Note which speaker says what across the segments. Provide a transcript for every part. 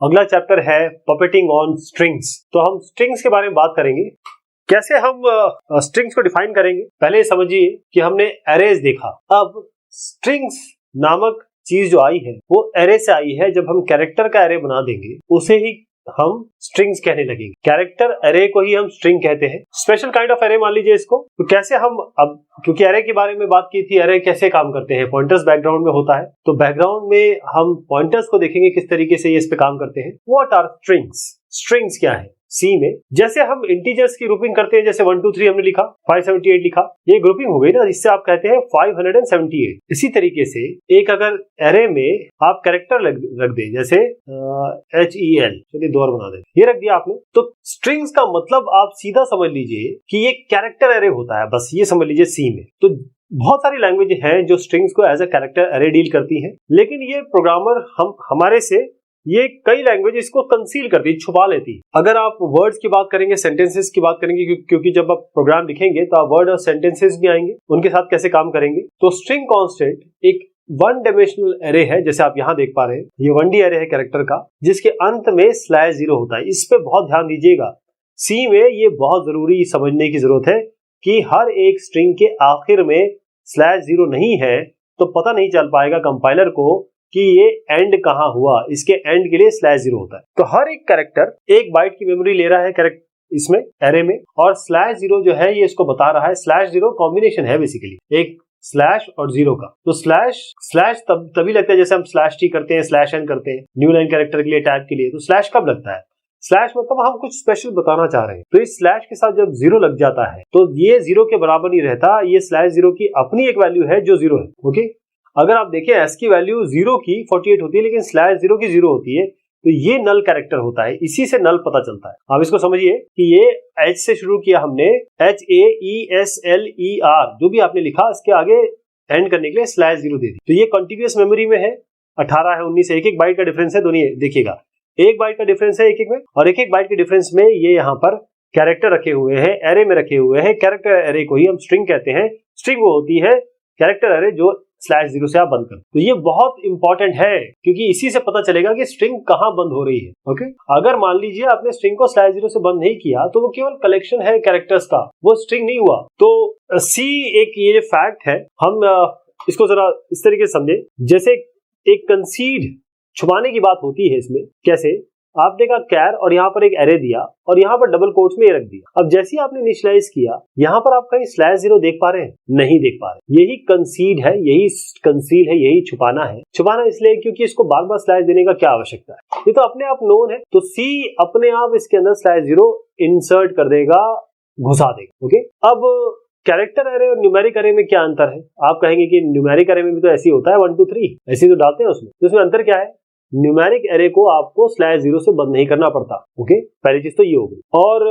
Speaker 1: अगला चैप्टर है पपेटिंग on strings. तो हम स्ट्रिंग्स के बारे में बात करेंगे, कैसे हम स्ट्रिंग्स को डिफाइन करेंगे। पहले समझिए कि हमने एरेज देखा, अब स्ट्रिंग्स नामक चीज जो आई है वो एरे से आई है। जब हम कैरेक्टर का एरे बना देंगे उसे ही हम स्ट्रिंग्स कहने लगेंगे। कैरेक्टर एरे को ही हम स्ट्रिंग कहते हैं। स्पेशल काइंड ऑफ एरे मान लीजिए इसको। तो कैसे हम, अब क्योंकि एरे के बारे में बात की थी, एरे कैसे काम करते हैं, पॉइंटर्स बैकग्राउंड में होता है, तो बैकग्राउंड में हम पॉइंटर्स को देखेंगे किस तरीके से ये इस पे काम करते हैं। What are strings? स्ट्रिंग्स क्या है? सी में जैसे हम इंटीजर्स की ग्रुपिंग करते हैं, जैसे 1 2 3 हमने लिखा, 578 लिखा, ये ग्रुपिंग हो गई ना, इससे आप कहते हैं 578। इसी तरीके से एक अगर एरे में आप कैरेक्टर रख दें, जैसे HEL, चलिए 2 और बना दें, ये रख दिया आपने, तो स्ट्रिंग्स का मतलब आप सीधा समझ लीजिए कि ये कैरेक्टर एरे होता है, बस ये समझ लीजिए सी में। तो बहुत सारी लैंग्वेज हैं जो स्ट्रिंग्स को as a character array deal करती हैं, लेकिन ये प्रोग्रामर हमारे से ये कई लैंग्वेज इसको कंसील करती है, छुपा लेती है। अगर आप वर्ड्स की बात करेंगे, सेंटेंसेस की बात करेंगे, क्योंकि जब आप प्रोग्राम लिखेंगे तो आप वर्ड और सेंटेंसेस भी आएंगे, उनके साथ कैसे काम करेंगे। तो स्ट्रिंग कांस्टेंट एक 1 डायमेंशनल एरे है, जैसे आप यहां देख पा रहे हैं, ये 1D एरे है कैरेक्टर का, जिसके अंत में /0 होता है। इस पे बहुत ध्यान दीजिएगा, सी में ये बहुत जरूरी समझने की जरूरत है कि हर एक स्ट्रिंग के आखिर में /0 नहीं है तो पता नहीं चल पाएगा कंपाइलर को कि ये एंड कहां हुआ। इसके एंड के लिए /0 होता है। तो हर एक कैरेक्टर 1 बाइट की मेमोरी ले रहा है कैरेक्टर इसमें, एरे में, और /0 जो है ये इसको बता रहा है। /0 कॉम्बिनेशन है बेसिकली, एक स्लैश और 0 का। तो स्लैश तभी लगता है जैसे हम /t करते हैं, /n करते हैं न्यू लाइन कैरेक्टर के लिए, टैब के लिए। तो स्लैश कब लगता है? स्लैश मतलब हम कुछ स्पेशल बताना चाह रहे हैं। तो इस स्लैश के साथ जब 0 लग जाता है तो ये 0 के बराबर नहीं रहता, ये /0 की अपनी एक वैल्यू है जो 0 है। ओके, अगर आप देखें s की वैल्यू 0 की 48 होती है, लेकिन /0 की 0 होती है, तो ये नल कैरेक्टर होता है। इसी से नल पता चलता है। आप इसको समझिए कि ये H से शुरू किया हमने, HAESLER, जो भी आपने लिखा इसके आगे एंड करने के लिए /0 दे दी। तो ये कंटिन्यूअस मेमोरी में है, 18 है, 19 है, 1 बाइट का डिफरेंस है दोनों। देखिएगा 1 बाइट का डिफरेंस है एक में, और 1 बाइट के डिफरेंस में ये यहाँ पर कैरेक्टर रखे हुए हैं, एरे में रखे हुए हैं। कैरेक्टर एरे को ही हम स्ट्रिंग कहते हैं। स्ट्रिंग वो होती है कैरेक्टर एरे जो /0 से आप बंद कर। तो ये बहुत इंपॉर्टेंट है, क्योंकि इसी से पता चलेगा कि स्ट्रिंग कहां बंद हो रही है। ओके, अगर मान लीजिए आपने स्ट्रिंग को /0 से बंद नहीं किया तो वो केवल कलेक्शन है कैरेक्टर्स का, वो स्ट्रिंग नहीं हुआ। तो सी एक ये फैक्ट है, हम इसको जरा इस तरीके से समझे, जैसे एक कंसीड छुपाने की बात होती है इसमें। कैसे? आपने कहा कैर और यहाँ पर एक एरे दिया और यहाँ पर डबल कोट्स में ये रख दिया। अब जैसे ही आपने इनिशियलाइज किया, यहाँ पर आप कहीं /0 देख पा रहे हैं? नहीं देख पा रहे। यही कंसीड है, यही कंसील है, यही छुपाना है। छुपाना इसलिए क्योंकि इसको बार बार स्लैश देने का क्या आवश्यकता है, ये तो अपने आप नोन है। तो सी अपने आप इसके अंदर /0 इंसर्ट कर देगा, घुसा देगा। ओके, अब कैरेक्टर एरे और न्यूमेरिक एरे में क्या अंतर है? आप कहेंगे कि न्यूमेरिक एरे में भी तो ऐसे ही होता है, 1 2 3 ऐसे तो डालते हैं उसमें। तो उसमें अंतर क्या है? न्यूमेरिक एरे को आपको /0 से बंद नहीं करना पड़ता। ओके, पहली चीज तो ये हो गई। और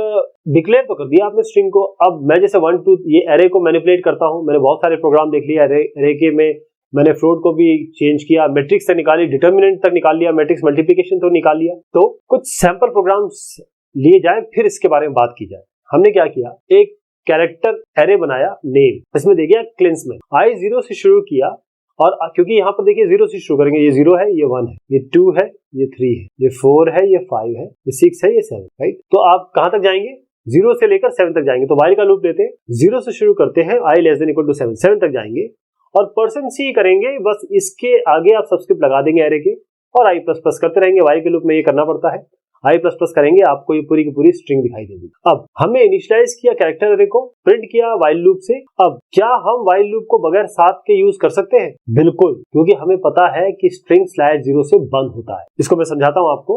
Speaker 1: डिक्लेयर तो कर दिया आपने स्ट्रिंग को। अब मैं जैसे 1 2 ये एरे को मैनिपुलेट करता हूं, मैंने बहुत सारे प्रोग्राम देख लिया एरे के में, मैंने फ्लोट को भी चेंज किया, मैट्रिक्स तक निकाली, डिटर्मिनेंट तक निकाल लिया, मैट्रिक्स मल्टीप्लिकेशन तो निकाल लिया। तो कुछ सैंपल प्रोग्राम्स लिए जाए, फिर इसके बारे में बात की जाए। हमने क्या किया, एक कैरेक्टर एरे बनाया नेम, इसमें दे दिया क्लिंस में, I0 से शुरू किया। और क्योंकि यहाँ पर देखिए 0 से शुरू करेंगे, ये 0 है, ये 1 है, ये 2 है, ये 3 है, ये 4 है, ये 5 है, ये 6 है, ये 7, राइट। तो आप कहां तक जाएंगे? 0 से लेकर 7 तक जाएंगे। तो वाइल का लूप लेते हैं, 0 से शुरू करते हैं, I <= 7 तक जाएंगे और %C करेंगे। बस इसके आगे आप सब्सक्रिप्ट लगा देंगे एरे के और I++ करते रहेंगे। वाइल के लूप में ये करना पड़ता है, I++ करेंगे, आपको ये पूरी की पूरी स्ट्रिंग दिखाई देगी। अब हमने इनिशियलाइज किया कैरेक्टर एरे को, प्रिंट किया वाइल लूप से। अब क्या हम वाइल लूप को बगैर 7 के यूज कर सकते हैं? बिल्कुल, क्योंकि हमें पता है कि स्ट्रिंग /0 से बंद होता है। इसको मैं समझाता हूं आपको।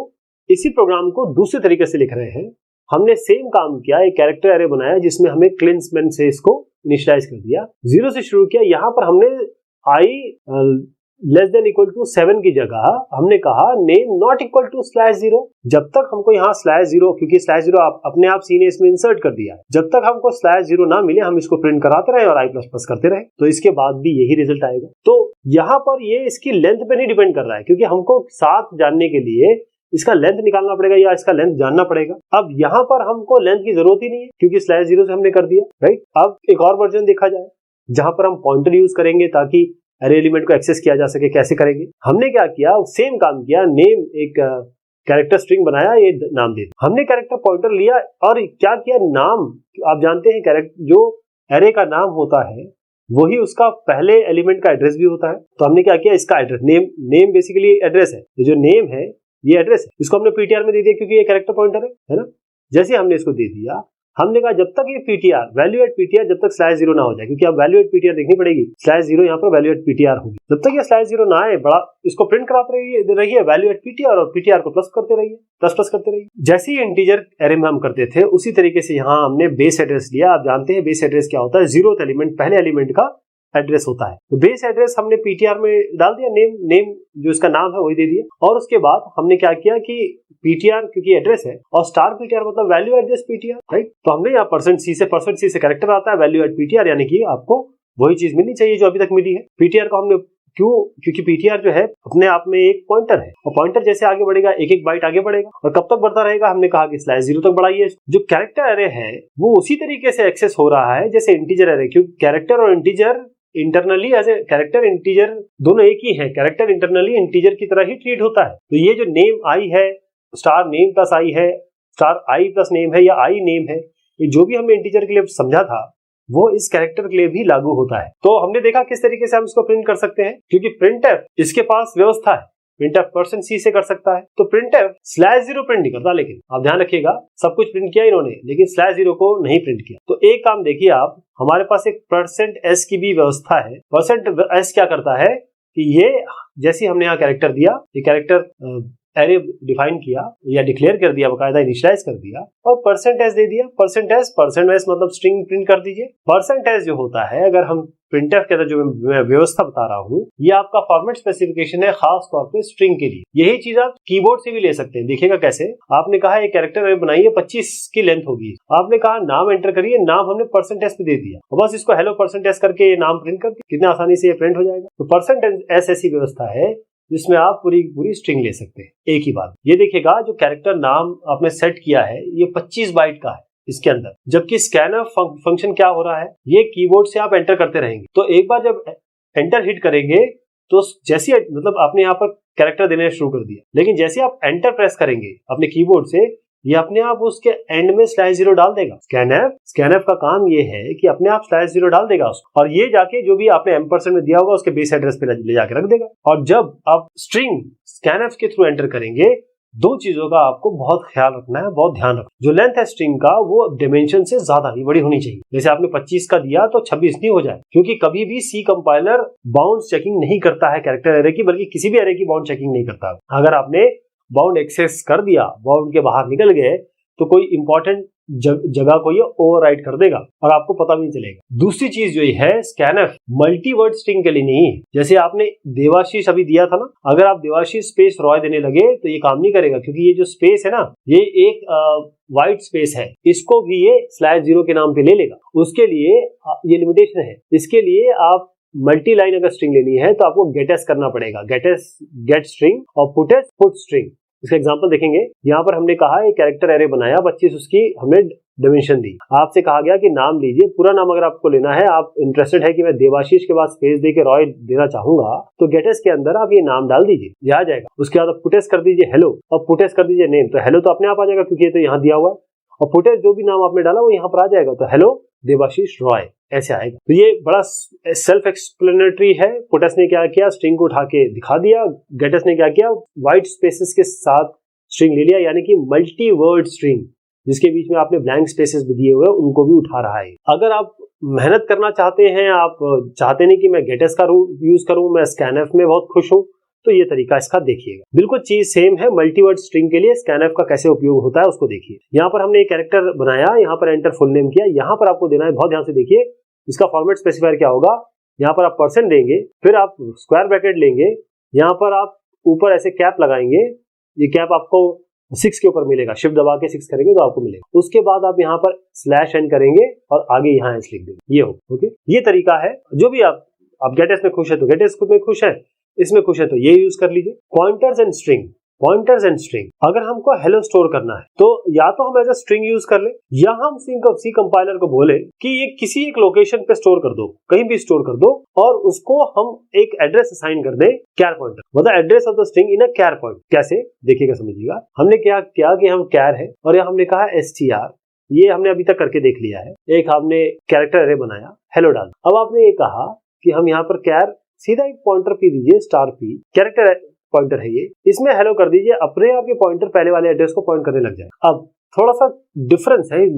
Speaker 1: इसी प्रोग्राम को दूसरे तरीके से लिख रहे हैं। हमने सेम काम किया, एक कैरेक्टर एरे बनाया जिसमें हमें क्लिंसमैन से इसको इनिशियलाइज कर दिया, 0 से शुरू किया। यहां पर हमने I <= 7 की जगह हमने कहा नेम >= जब तक हमको यहाँ /0, क्योंकि /0 अपने आप सी ने इसमें इंसर्ट कर दिया है, जब तक हमको /0 ना मिले हम इसको प्रिंट कराते रहे और I++ करते रहे, तो इसके बाद भी यही रिजल्ट आएगा। तो यहाँ पर ये इसकी लेंथ पे नहीं डिपेंड कर रहा है, क्योंकि हमको 7 जानने के लिए इसका लेंथ निकालना पड़ेगा या इसका लेंथ जानना पड़ेगा। अब यहाँ पर हमको लेंथ की जरूरत ही नहीं है, क्योंकि /0 से हमने कर दिया, राइट। अब एक और वर्जन देखा जाए जहां पर हम पॉइंटर यूज करेंगे ताकि एरे एलिमेंट को एक्सेस किया जा सके। कैसे करेंगे? हमने क्या किया, सेम काम किया, नेम एक कैरेक्टर स्ट्रिंग बनाया, ये नाम दे दिया। हमने कैरेक्टर पॉइंटर लिया और क्या किया, नाम, आप जानते हैं कैरेक्टर जो एरे का नाम होता है वही उसका पहले एलिमेंट का एड्रेस भी होता है। तो हमने क्या किया, इसका एड्रेस, नेम बेसिकली एड्रेस है, जो नेम है ये एड्रेस है, इसको हमने पीटीआर में दे दिया क्योंकि ये कैरेक्टर पॉइंटर है ना। जैसे हमने इसको दे दिया, हमने कहा जब तक ये पीटीआर, वैल्यू एट पीटीआर जब तक /0 ना हो जाए, क्योंकि अब वैल्यू एट पीटीआर देखनी पड़ेगी, /0 यहाँ पर वैल्यू एट पीटीआर होगी, जब तक ये /0 ना आए बड़ा इसको प्रिंट कराते रहिए वैल्यू एट पीटीआर, और पीटीआर को प्लस करते रहिए, प्लस करते रहिए। जैसे ही इंटीजर एरे में हम करते थे उसी तरीके से यहाँ हमने बेस एड्रेस लिया। आप जानते हैं बेस एड्रेस क्या होता है, 0th एलिमेंट, पहले एलिमेंट का एड्रेस होता है। तो बेस एड्रेस हमने पीटीआर में डाल दिया, नेम जो इसका नाम है वही दे दिया। और उसके बाद हमने क्या किया कि पीटीआर क्योंकि एड्रेस है और स्टार पीटीआर मतलब वैल्यू एड्रेस पीटीआर, राइट। तो हमने यहाँ %c से कैरेक्टर आता है वैल्यू एट पीटीआर, यानी कि आपको वही चीज मिलनी चाहिए जो अभी तक मिली है। पीटीआर को हमने क्योंकि पीटीआर जो है अपने आप में एक पॉइंटर है, और पॉइंटर जैसे आगे बढ़ेगा एक एक बाइट आगे बढ़ेगा, और कब तक बढ़ता रहेगा, हमने कहा कि /0 तक बढ़ाइए। जो कैरेक्टर एरे है वो उसी तरीके से एक्सेस हो रहा है जैसे इंटीजर एरे, क्योंकि कैरेक्टर और integer internally as a character integer दोनों एक ही है, कैरेक्टर इंटरनली इंटीजर की तरह ही ट्रीट होता है। तो ये जो नेम आई है, स्टार नेम प्लस आई है, स्टार आई प्लस नेम है या आई नेम है, ये जो भी हमने इंटीजर के लिए समझा था वो इस कैरेक्टर के लिए भी लागू होता है। तो हमने देखा किस तरीके से हम इसको प्रिंट कर सकते हैं, क्योंकि प्रिंटफ इसके पास व्यवस्था है, प्रिंटफ %c से कर सकता है। तो प्रिंटफ /0 प्रिंट नहीं करता, लेकिन आप ध्यान रखिएगा सब कुछ प्रिंट किया इन्होंने लेकिन /0 को नहीं प्रिंट किया। तो एक काम देखिए आप, हमारे पास एक %s की भी व्यवस्था है। %s क्या करता है कि ये जैसे हमने यहाँ कैरेक्टर दिया, ये कैरेक्टर एरे डिफाइन किया या डिक्लेयर कर दिया, बकायदा इनिशियलाइज कर दिया और %s दे दिया। %s मतलब स्ट्रिंग प्रिंट कर दीजिए। %s जो होता है, अगर हम प्रिंटफ के अंदर जो मैं व्यवस्था बता रहा हूँ, ये आपका फॉर्मेट स्पेसिफिकेशन है खास तौर पे स्ट्रिंग के लिए। यही चीज आप कीबोर्ड से भी ले सकते हैं। देखिएगा कैसे, आपने कहा ये कैरेक्टर एरे बनाइए 25 की लेंथ होगी, आपने कहा नाम एंटर करिए, नाम हमने %s पे दे दिया और बस इसको हेलो %s करके ये नाम प्रिंट कर दिया, कितना आसानी से ये प्रिंट हो जाएगा। तो %s ऐसी व्यवस्था है जिसमें आप पूरी स्ट्रिंग ले सकते हैं एक ही बात। ये देखिएगा जो कैरेक्टर नाम आपने सेट किया है ये 25 बाइट का है इसके अंदर, जबकि स्कैनफ फंक्शन क्या हो रहा है, ये कीबोर्ड से आप एंटर करते रहेंगे। तो एक बार जब एंटर हिट करेंगे तो जैसे मतलब आपने यहाँ पर कैरेक्टर देने शुरू कर दिया, लेकिन जैसे आप एंटर प्रेस करेंगे अपने कीबोर्ड से, ये अपने आप उसके एंड में /0 डाल देगा। स्कैनफ का काम ये है कि अपने आप /0 डाल देगा उसको, और ये जाके जो भी आपने M% में दिया होगा उसके बेस एड्रेस पे ले जाके रख देगा। और जब आप स्ट्रिंग स्कैनफ के थ्रू एंटर करेंगे, दो चीजों का आपको बहुत ख्याल रखना है, बहुत ध्यान रखना। जो लेंथ है स्ट्रिंग का वो डिमेंशन से ज्यादा ही बड़ी होनी चाहिए। जैसे आपने 25 का दिया तो 26 नहीं हो जाए, क्योंकि कभी भी सी कंपाइलर बाउंड चेकिंग नहीं करता है कैरेक्टर एरे की, बल्कि किसी भी एरे की बाउंड चेकिंग नहीं करता। अगर आपने बाउंड एक्सेस कर दिया, बाउंड के बाहर निकल गए, तो कोई इंपॉर्टेंट जगह को ये ओवरराइट कर देगा और आपको पता भी नहीं चलेगा। दूसरी चीज जो है, स्कैनफ मल्टीवर्ड स्ट्रिंग के लिए नहीं है। जैसे आपने देवाशीष अभी दिया था ना, अगर आप देवाशीष स्पेस रॉय देने लगे तो ये काम नहीं करेगा, क्योंकि ये जो स्पेस है ना, ये एक वाइट स्पेस है, इसको भी ये /0 के नाम पे ले लेगा। उसके लिए ये लिमिटेशन है। इसके लिए आप मल्टी लाइन अगर स्ट्रिंग लेनी है तो आपको गेटस करना पड़ेगा, गेट स्ट्रिंग और पुट स्ट्रिंग। इसका एग्जांपल देखेंगे। यहाँ पर हमने कहा एक कैरेक्टर एरे बनाया 25, उसकी हमने डिमेंशन दी। आपसे कहा गया कि नाम लीजिए, पूरा नाम अगर आपको लेना है, आप इंटरेस्टेड है कि मैं देवाशीष के बाद स्पेस दे के रॉय देना चाहूंगा, तो गेटस के अंदर आप ये नाम डाल दीजिए, ये आ जाएगा। उसके बाद आप पुटेस कर दीजिए हेलो, और पुटेस कर दीजिए नेम, तो हेलो तो अपने आप आ जाएगा क्योंकि ये तो यहाँ दिया हुआ है, और पुटेस जो भी नाम आपने डाला वो यहाँ पर आ जाएगा, तो हेलो देवाशीष रॉय ऐसे आएगा। तो ये बड़ा सेल्फ एक्सप्लेनेटरी है। पुटेस ने क्या किया, स्ट्रिंग को उठा के दिखा दिया। गेटस ने क्या किया, व्हाइट स्पेसेस के साथ स्ट्रिंग ले लिया, यानी कि मल्टी वर्ड स्ट्रिंग, जिसके बीच में आपने ब्लैंक स्पेसेस भी दिए हुए हैं, उनको भी उठा रहा है। अगर आप मेहनत करना चाहते हैं, आप चाहते नहीं कि मैं गेटस का यूज करूं, मैं स्कैनफ में बहुत खुश हूं, तो ये तरीका इसका देखिएगा। बिल्कुल चीज सेम है। मल्टीवर्ड स्ट्रिंग के लिए स्कैनफ का कैसे उपयोग होता है उसको देखिए। यहाँ पर हमने एक कैरेक्टर बनाया, यहाँ पर एंटर फुल नेम किया, यहाँ पर आपको देना है, बहुत ध्यान से देखिए, इसका फॉर्मेट स्पेसिफायर क्या होगा। यहाँ पर आप % देंगे, फिर आप स्क्वायर ब्रैकेट लेंगे, यहाँ पर आप ऊपर ऐसे कैप लगाएंगे, ये कैप आपको 6 के ऊपर मिलेगा, शिफ्ट दबा के 6 करेंगे तो आपको मिलेगा। उसके बाद आप यहाँ पर /n करेंगे और आगे यहाँ s लिख देंगे, ये हो ओके। ये तरीका है। जो भी आप गेटस में खुश है तो गेटस में खुश है, इसमें खुश है तो ये यूज कर लीजिए। Pointers and string, pointers and string. अगर हमको हेलो स्टोर करना है तो या तो हम एज अ स्ट्रिंग यूज कर ले, या हम सी कंपाइलर को बोले कि ये किसी एक लोकेशन पे स्टोर कर दो, कहीं भी स्टोर कर दो, और उसको हम एक एड्रेस असाइन कर दे कैर पॉइंटर, मतलब address of the string in a char point. कैसे देखिएगा, समझिएगा। हमने क्या किया कि हम कैर है और यहाँ हमने कहा str, ये हमने अभी तक करके देख लिया है। एक हमने कैरेक्टर अरे बनाया, हेलो डाल। अब आपने ये कहा कि हम यहाँ पर कैर सीधा एक पॉइंटर पी दीजिए, स्टार पी, कैरेक्टर पॉइंटर है ये, इसमें हेलो कर दीजिए, अपने आप ये पॉइंटर पहले वाले एड्रेस को पॉइंट करने लग जाए। अब थोड़ा सा डिफरेंस है इन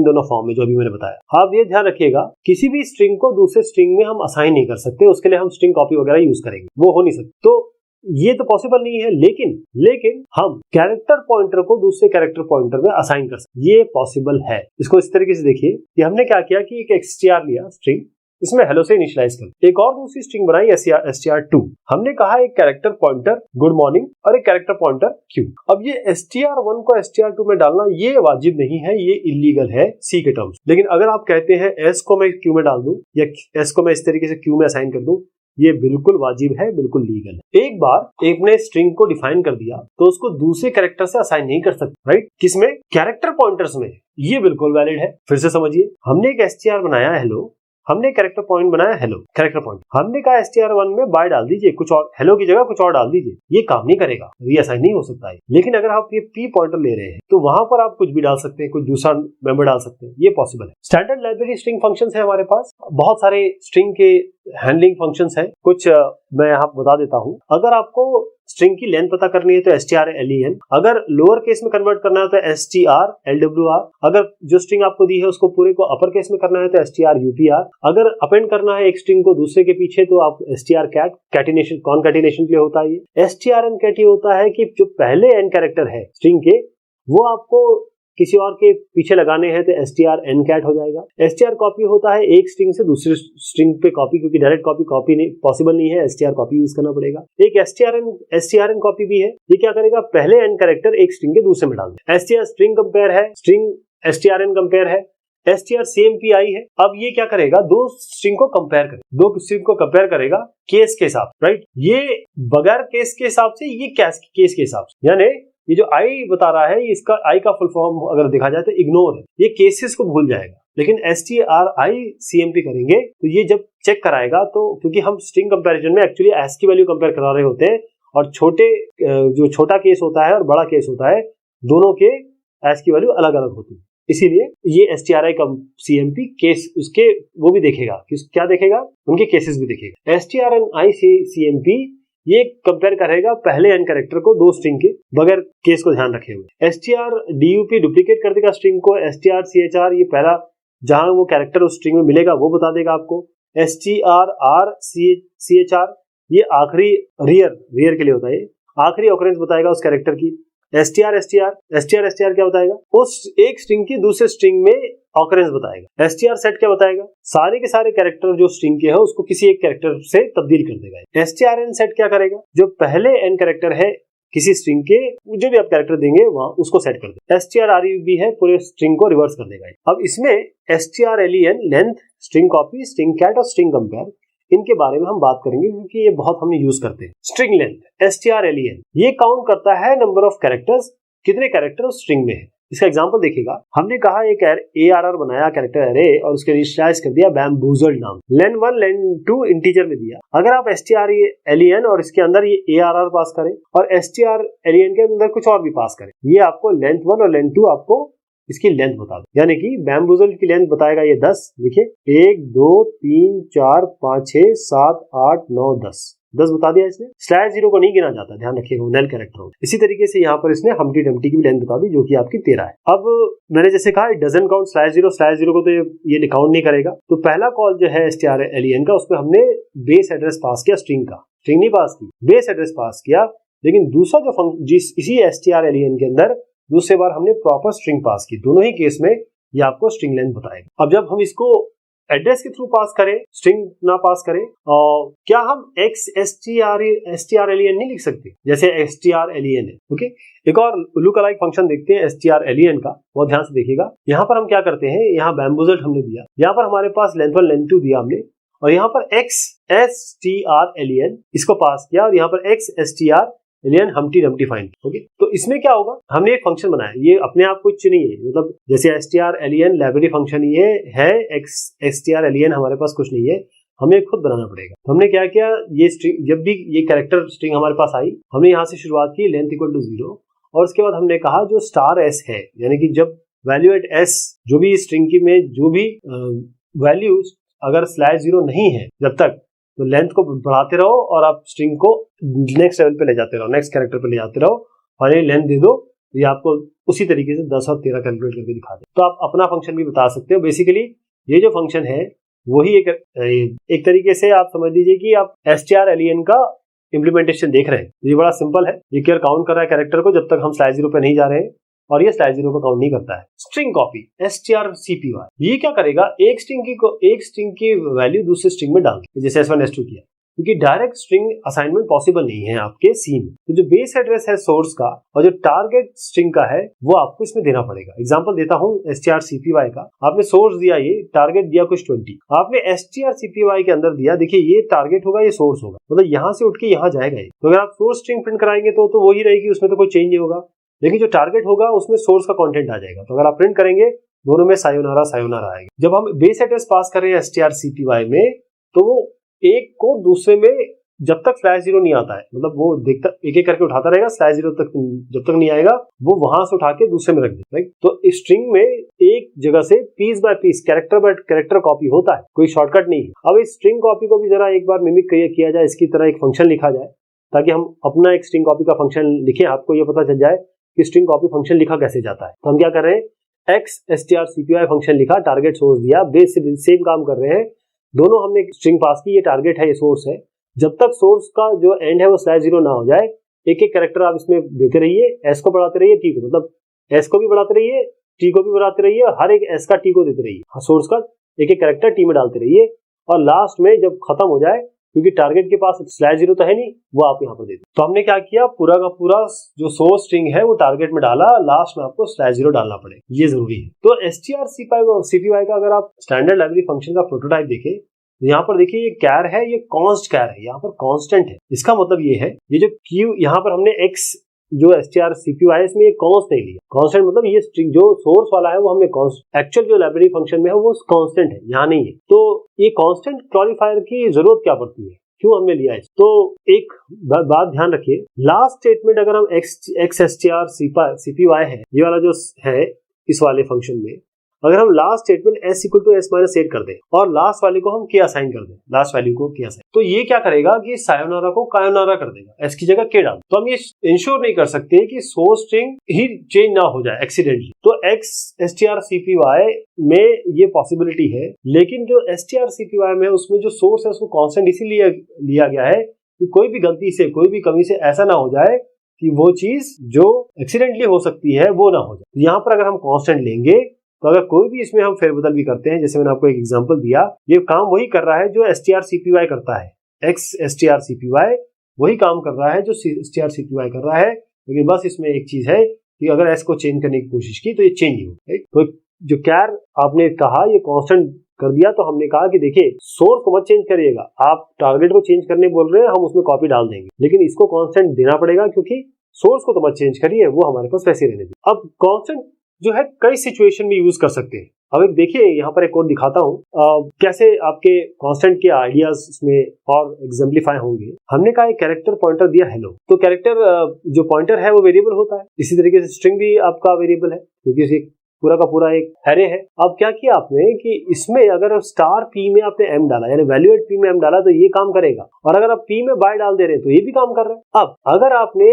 Speaker 1: दोनों फॉर्म में जो अभी मैंने बताया। आप ये ध्यान रखिएगा, किसी भी स्ट्रिंग को दूसरे स्ट्रिंग में हम असाइन नहीं कर सकते, उसके लिए हम स्ट्रिंग कॉपी वगैरह यूज करेंगे, वो हो नहीं सकता। तो ये तो पॉसिबल नहीं है, लेकिन हम कैरेक्टर पॉइंटर को दूसरे कैरेक्टर पॉइंटर में असाइन कर सकते, ये पॉसिबल है। इसको इस तरीके से देखिए कि हमने क्या किया कि एक str लिया स्ट्रिंग, इसमें हेलो से इनिशियलाइज कर, एक और दूसरी स्ट्रिंग बनाई str2। हमने कहा एक कैरेक्टर पॉइंटर गुड मॉर्निंग और एक कैरेक्टर पॉइंटर क्यू। अब ये str1 को str2 में डालना ये वाजिब नहीं है, ये इलीगल है सी के टर्म्स। लेकिन अगर आप कहते हैं s को मैं क्यू में डाल दूं या s को मैं इस तरीके से क्यू में असाइन कर दूं, ये बिल्कुल वाजिब है, बिल्कुल लीगल है। एक बार एक ने स्ट्रिंग को डिफाइन कर दिया तो उसको दूसरे कैरेक्टर से असाइन नहीं कर सकते, राइट? किसमें? कैरेक्टर पॉइंटर्स में। ये बिल्कुल वैलिड है। फिर से समझिए, हमने एक str बनाया हेलो, हमने कैरेक्टर पॉइंट बनाया हेलो, कैरेक्टर पॉइंट, हमने कहा str1 में बाय डाल दीजिए, कुछ और हेलो की जगह कुछ और डाल दीजिए, ये काम नहीं करेगा, ये असाइन नहीं हो सकता है। लेकिन अगर आप ये p पॉइंटर ले रहे हैं तो वहां पर आप कुछ भी डाल सकते हैं, कुछ दूसरा मेंबर डाल सकते हैं, ये पॉसिबल है। स्टैंडर्ड लाइब्रेरी स्ट्रिंग फंक्शंस है हमारे पास, बहुत सारे स्ट्रिंग के हैंडलिंग फंक्शंस है, कुछ मैं यहाँ बता देता हूँ। अगर आपको स्ट्रिंग की लेंथ पता करनी है तो strlen, अगर लोअर केस में कन्वर्ट करना है तो strlwr, अगर जो स्ट्रिंग आपको दी है उसको पूरे को अपर केस में करना है तो strupr, अगर अपेंड करना है एक स्ट्रिंग को दूसरे के पीछे तो आप strcat, कैटिनेशन, कॉनकैटिनेशन के लिए होता है ये। strncat ये होता है कि जो पहले n कैरेक्टर है स्ट्रिंग के वो आपको किसी और के पीछे लगाने हैं तो strncat हो जाएगा। str कॉपी होता है एक स्ट्रिंग से दूसरे स्ट्रिंग पे कॉपी, क्योंकि डायरेक्ट कॉपी नहीं पॉसिबल नहीं है, str कॉपी यूज करना पड़ेगा। एक strn कॉपी भी है, ये क्या करेगा, पहले n कैरेक्टर एक स्ट्रिंग के दूसरे में डाल दे। str स्ट्रिंग कंपेयर है, स्ट्रिंग strn कंपेयर है, str cmpi है। अब ये क्या करेगा, दो स्ट्रिंग को कंपेयर करेगा, दो स्ट्रिंग को कंपेयर करेगा केस के साथ, राइट? ये बगैर केस के हिसाब से, ये केस के हिसाब से, यानी ये जो आई बता रहा है, इसका आई का फुल फॉर्म अगर देखा जाए तो इग्नोर है, ये केसेस को भूल जाएगा। लेकिन stricmp करेंगे तो ये जब चेक कराएगा, तो क्योंकि हम स्ट्रिंग कंपैरिजन में एक्चुअली एस की वैल्यू कंपेयर करा रहे होते हैं, और जो छोटा केस होता है और बड़ा केस होता है, दोनों के एस की वैल्यू अलग अलग होती है, इसीलिए ये stricmp केस उसके वो भी देखेगा, क्या देखेगा, उनके केसेस भी देखेगा। strnicmp ये कंपेयर करेगा पहले n कैरेक्टर को दो स्ट्रिंग के बगैर केस को ध्यान रखे हुए। strdup डुप्लीकेट कर देगा स्ट्रिंग को, strchr ये पहला जहां वो कैरेक्टर उस स्ट्रिंग में मिलेगा वो बता देगा आपको, strrchr ये आखिरी रियर के लिए होता है, आखिरी ऑकरेंस बताएगा उस कैरेक्टर की। strstr क्या बताएगा, उस एक स्ट्रिंग की दूसरे स्ट्रिंग में ऑकरेंस बताएगा। strset क्या बताएगा, सारे के सारे कैरेक्टर जो स्ट्रिंग के है उसको किसी एक कैरेक्टर से तब्दील कर देगा। strnset क्या करेगा, जो पहले n कैरेक्टर है किसी स्ट्रिंग के, जो भी आप कैरेक्टर देंगे वहां उसको सेट कर देगा। strrub है, पूरे स्ट्रिंग को रिवर्स कर देगा। अब इसमें strlen length, string copy, string cat और स्ट्रिंग कंपेयर, इनके बारे में हम बात करेंगे क्योंकि ये बहुत हमने यूज करते हैं। स्ट्रिंग लेंथ strlen ये काउंट करता है नंबर ऑफ कैरेक्टर्स, कितने कैरेक्टर उस स्ट्रिंग में है। इसका एग्जांपल देखिएगा, हमने कहा एक ARR बनाया कैरेक्टर एरे और उसके इनिशियलाइज कर दिया बैम्बूजल नाम, len1 len2 इंटीजर में दिया। अगर आप strlen और इसके अंदर ये ARR पास करें और strlen के अंदर कुछ और भी पास करें, ये आपको len1 और len2 आपको इसकी लेंथ बता दो, यानी कि बैम्बूजल की लेंथ बताएगा ये 10, देखिए 1 2 3 4 5 6 7 8 9 10 बता दिया इसने। /0 को नहीं गिना जाता, ध्यान रखिएगा, नल कैरेक्टर हो। इसी तरीके से यहाँ पर इसने हमटी डमटी की भी लेंथ बता दी जो कि आपकी 13 है। अब मैंने जैसे कहा डजन काउंट /0 को तो ये काउंट नहीं करेगा। तो पहला कॉल जो है strlen का, उसमें हमने बेस एड्रेस पास किया, स्ट्रिंग नहीं पास की, बेस एड्रेस पास किया। लेकिन दूसरा जो इसी strlen के अंदर दूसरे बार हमने प्रॉपर स्ट्रिंग पास की, दोनों ही केस में ये आपको स्ट्रिंग लेंथ बताएगा। अब जब हम इसको एड्रेस के थ्रू पास करें, स्ट्रिंग ना पास करें, और क्या हम strlen नहीं लिख सकते, जैसे strlen है, ओके। एक और लुक अलाइक फंक्शन देखते हैं strlen का, बहुत ध्यान से देखिएगा। यहाँ पर हम क्या करते हैं, यहाँ बैम्बूजल हमने दिया, यहाँ पर हमारे पास len1 len2 दिया हमने, और यहाँ पर strlen इसको पास किया, और यहाँ पर str alien Humpty Dumpty find. Okay, तो इसमें क्या होगा, हमने एक फंक्शन बनाया, ये अपने आप कुछ नहीं है, मतलब जैसे str एलियन लाइब्रेरी फंक्शन ये है, str एलियन हमारे पास कुछ नहीं है, हमें खुद बनाना पड़ेगा। तो हमने क्या किया, ये स्ट्रिंग, जब भी ये कैरेक्टर स्ट्रिंग हमारे पास आई, हमने यहाँ से शुरुआत की लेंथ इक्वल टू 0, और उसके बाद हमने कहा जो स्टार एस है, यानी कि जब वैल्यू एट एस, जो भी स्ट्रिंग की में जो भी वैल्यू अगर /0 नहीं है जब तक, तो लेंथ को बढ़ाते रहो और आप स्ट्रिंग को नेक्स्ट लेवल पे ले जाते रहो, नेक्स्ट कैरेक्टर पे ले जाते रहो, फाइनली लेंथ दे दो, ये आपको उसी तरीके से 10 और 13 कैलकुलेट करके दिखा दे। तो आप अपना फंक्शन भी बता सकते हो। बेसिकली ये जो फंक्शन है वही एक तरीके से आप समझ लीजिए कि आप str एलियन का इम्प्लीमेंटेशन देख रहे हैं। ये बड़ा सिंपल है, ये केयर काउंट कर रहा है कैरेक्टर को जब तक हम /0 पे नहीं जा रहे हैं, और ये /0 को काउंट नहीं करता है। स्ट्रिंग कॉपी strcpy, ये क्या करेगा, एक स्ट्रिंग की वैल्यू दूसरे स्ट्रिंग में डाल, जैसे S1 S2 किया, क्योंकि डायरेक्ट स्ट्रिंग असाइनमेंट पॉसिबल नहीं है आपके सी में। तो जो बेस एड्रेस है सोर्स का और जो टारगेट स्ट्रिंग का है वो आपको इसमें देना पड़ेगा। एग्जांपल देता हूं strcpy का, आपने सोर्स दिया, ये टारगेट दिया कुछ 20, आपने strcpy के अंदर दिया, देखिए ये टारगेट होगा, ये सोर्स होगा, मतलब यहां से उठ के यहां जाएगा। तो अगर आप सोर्स स्ट्रिंग प्रिंट कराएंगे तो वही रहेगी, उसमें तो कोई चेंज नहीं होगा, लेकिन जो टारगेट होगा उसमें सोर्स का कंटेंट आ जाएगा। तो अगर आप प्रिंट करेंगे दोनों में सायोनारा सायोनारा आएगा। जब हम बेस एड्रेस पास कर रहे हैं strcpy में, तो वो एक को दूसरे में जब तक /0 नहीं आता है, मतलब वो देखता एक एक करके उठाता रहेगा, /0 तक जब तक नहीं आएगा वो वहां से उठा के दूसरे में रख दे, राइट। तो स्ट्रिंग में एक जगह से piece by piece, character by character copy होता है, कोई शॉर्टकट नहीं है। अब इस स्ट्रिंग कॉपी को भी जरा एक बार मिमिक किया जाए, इसकी तरह एक फंक्शन लिखा जाए, ताकि हम अपना एक स्ट्रिंग कॉपी का फंक्शन लिखें, आपको ये पता चल जाए कि स्ट्रिंग कॉपी फंक्शन लिखा कैसे जाता है। तो हम क्या कर रहे हैं, strcpy फंक्शन लिखा, टारगेट सोर्स दिया, बेस से सेम काम कर रहे हैं, दोनों हमने स्ट्रिंग पास की, ये टारगेट है, ये सोर्स है। जब तक सोर्स का जो एंड है वो /0 ना हो जाए, एक एक कैरेक्टर आप इसमें देते रहिए, s को बढ़ाते रहिए, t को, मतलब s को भी बढ़ाते रहिए, t को भी बढ़ाते रहिए, हर एक s का t को देते रहिए, सोर्स का एक एक कैरेक्टर t में डालते रहिए, और लास्ट में जब खत्म हो जाए, क्योंकि टारगेट के पास /0 तो है नहीं, वो आप यहाँ पर दे दो। तो हमने क्या किया, पूरा का पूरा जो सोर्स स्ट्रिंग है वो टारगेट में डाला, लास्ट में आपको /0 डालना पड़ेगा, ये जरूरी है। तो strcpy का अगर आप स्टैंडर्ड लाइब्रेरी फंक्शन का प्रोटोटाइप देखें, यहाँ पर देखिए ये कैर है, ये कॉन्स्ट कैर है, यहाँ पर कांस्टेंट है। इसका मतलब ये है, ये जो q यहाँ पर हमने x जो strcpy है इसमें ये कॉन्स्ट नहीं लिया। कांस्टेंट मतलब ये स्ट्रिंग जो सोर्स वाला है वो हमने एक्चुअल जो लाइब्रेरी फंक्शन में है वो कांस्टेंट है, यहाँ नहीं है। तो ये कांस्टेंट क्वालिफायर की जरूरत क्या पड़ती है, क्यों हमने लिया है? तो एक बात ध्यान रखिए, लास्ट स्टेटमेंट अगर हम x strcpy है, ये वाला जो है इस वाले फंक्शन में, अगर हम last statement s equal to s-8 कर दें और लास्ट वाले को हम k असाइन कर दें, लास्ट वैल्यू को k असाइन, तो ये क्या करेगा कि सायोनारा को कायोनारा कर देगा, s की जगह k डाल। तो हम ये इंश्योर नहीं कर सकते कि सोर्स स्ट्रिंग ही चेंज ना हो जाए एक्सीडेंटली। तो x strcpy में ये पॉसिबिलिटी है, लेकिन जो strcpy में उसमें जो सोर्स है उसको कांस्टेंट इसीलिए लिया गया है कि कोई भी गलती से, कोई भी कमी से ऐसा ना हो जाए कि वो चीज जो एक्सीडेंटली हो सकती है वो ना हो जाए। तो यहाँ पर अगर हम कांस्टेंट लेंगे, तो अगर कोई भी इसमें हम फेरबदल भी करते हैं, जैसे मैंने आपको एक एग्जांपल दिया, ये काम वही कर रहा है जो strcpy करता है, x strcpy वही काम कर रहा है जो strcpy कर रहा है, लेकिन बस इसमें एक चीज है कि अगर s को चेंज करने की कोशिश की तो ये चेंज नहीं होगा। तो जो कैर आपने कहा ये कांस्टेंट कर दिया, तो हमने कहा कि देखिए सोर्स को मत चेंज करिएगा, आप टारगेट को चेंज करने बोल रहे हैं, हम उसमें कॉपी डाल देंगे, लेकिन इसको कांस्टेंट देना पड़ेगा, क्योंकि सोर्स को तो मत चेंज करिए, वो हमारे पास वैसे रहने दे। अब कांस्टेंट जो है कई सिचुएशन में यूज कर सकते हैं। अब एक देखिए यहाँ पर एक और दिखाता हूँ कैसे आपके कांस्टेंट के आइडियाज इसमें और एग्जाम्पलीफाई होंगे। हमने कहा एक कैरेक्टर पॉइंटर दिया हेलो, तो कैरेक्टर जो पॉइंटर है वो वेरिएबल होता है, इसी तरीके से स्ट्रिंग भी आपका वेरिएबल है, क्योंकि पूरा का पूरा एक एरे है। अब क्या किया आपने कि इसमें अगर स्टार p में आपने m डाला, यानी वैल्यू एट p में m डाला, तो ये काम करेगा, और अगर आप p में बाय डाल दे रहे हैं तो ये भी काम कर रहा है। अब अगर आपने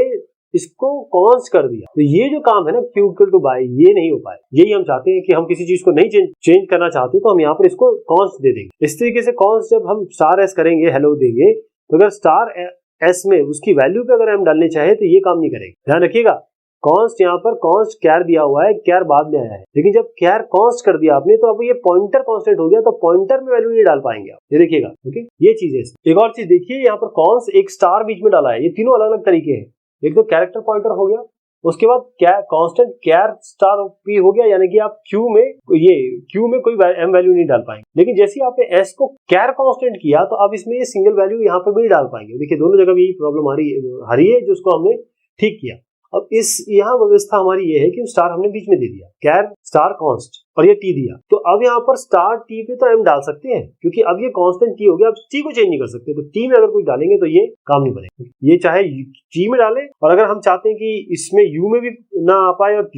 Speaker 1: इसको कॉन्स्ट कर दिया, तो ये जो काम है ना q इक्वल टू बाय, ये नहीं हो पाए। यही हम चाहते हैं कि हम किसी चीज को नहीं चेंज करना चाहते, तो हम यहाँ पर इसको कॉन्स्ट दे देंगे। इस तरीके से कॉन्स्ट जब हम स्टार s करेंगे, हेलो देंगे, तो अगर स्टार s में उसकी वैल्यू पे अगर हम डालने चाहे तो ये काम नहीं करेगा। ध्यान रखिएगा, कॉन्स्ट यहाँ पर कॉन्स्ट कैर दिया हुआ है, कैर बाद में आया है, लेकिन जब कैर कॉन्स्ट कर दिया आपने, तो अब ये पॉइंटर कांस्टेंट हो गया, तो पॉइंटर में वैल्यू नहीं डाल पाएंगे आप, ये देखिएगा। ओके, ये चीज है। एक और चीज देखिए, यहाँ पर कॉन्स्ट एक स्टार बीच में डाला है, ये तीनों अलग अलग तरीके हैं। एक तो कैरेक्टर पॉइंटर हो गया, उसके बाद कांस्टेंट कैर स्टार पी हो गया, यानी कि आप क्यू में कोई एम वैल्यू नहीं डाल पाएंगे। लेकिन जैसे आपने एस को कैर कांस्टेंट किया तो आप इसमें सिंगल वैल्यू यहाँ पे भी नहीं डाल पाएंगे। देखिए दोनों जगह भी प्रॉब्लम आ रही है, जिसको हमने ठीक किया। अब यहाँ व्यवस्था हमारी ये है कि स्टार हमने बीच में दे दिया, कैर स्टार कॉन्स्ट, और ये टी दिया, तो अब यहाँ पर स्टार टी पे तो एम डाल सकते हैं, क्योंकि अब ये कांस्टेंट टी हो गया। अब टी को चेंज नहीं कर सकते, तो टी में अगर कोई डालेंगे तो ये काम नहीं बनेगा। ये चाहे टी में डालें, और अगर हम चाहते हैं कि इसमें यू में भी ना आ पाए और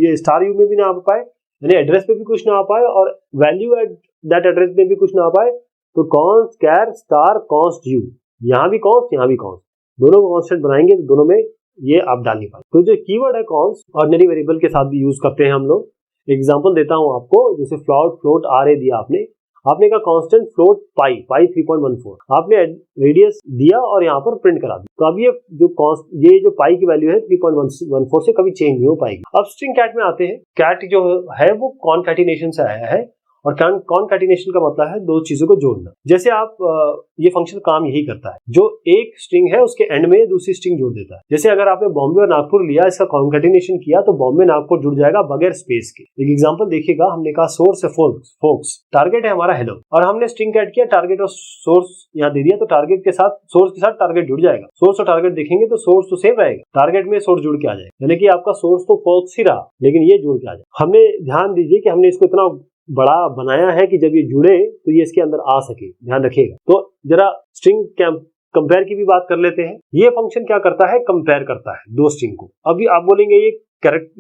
Speaker 1: ये स्टार यू में भी ना आ पाए, यानी एड्रेस पे भी कुछ ना आ पाए और वैल्यू एट दैट एड्रेस में भी कुछ ना आ पाए, तो const char star const u, यहाँ भी कॉन्स्ट यहाँ भी कॉन्स्ट, दोनों को कॉन्स्टेंट बनाएंगे तो दोनों में ये आप डाल नहीं पाए। तो जो कीवर्ड है कॉन्स्ट, ऑर्डिनरी वेरिएबल के साथ भी यूज करते हैं हम लोग। एग्जांपल देता हूं आपको, जैसे फ्लोट आर दिया आपने कहा कांस्टेंट फ्लोट पाई 3.14, आपने रेडियस दिया और यहाँ पर प्रिंट करा दिया। तो अब ये जो पाई की वैल्यू है 3.14 से कभी चेंज नहीं हो पाएगी। अब स्ट्रिंग कैट में आते हैं। कैट जो है वो कॉनकैटिनेशन से आया है, और कॉनकैटिनेशन का मतलब है दो चीजों को जोड़ना। जैसे आप ये फंक्शन काम यही करता है, जो एक स्ट्रिंग है उसके एंड में दूसरी स्ट्रिंग जोड़ देता है। जैसे अगर आपने बॉम्बे और नागपुर लिया, इसका कॉनकैटिनेशन किया, तो बॉम्बे नागपुर जुड़ जाएगा बगैर स्पेस के। एक एग्जांपल देखिएगा, हमने कहा सोर्स है फोक्स, टारगेट है हमारा हेलो, और हमने स्ट्रिंग कैट किया, टारगेट और सोर्स यहाँ दे दिया, तो टारगेट के साथ सोर्स के साथ टारगेट जुड़ जाएगा। सोर्स और टारगेट देखेंगे तो सोर्स तो सेम रहेगा, टारगेट में सोर्स जुड़ के आ जाएगा, यानी कि आपका सोर्स तो फोक्स ही रहा, लेकिन ये जुड़ के आ जाएगा। हमने ध्यान दीजिए कि हमने इसको इतना बड़ा बनाया है कि जब ये जुड़े तो ये इसके अंदर आ सके, ध्यान रखिएगा। तो जरा स्ट्रिंग कंपेयर की भी बात कर लेते हैं। ये फंक्शन क्या करता है, कंपेयर करता है दो स्ट्रिंग को। अभी आप बोलेंगे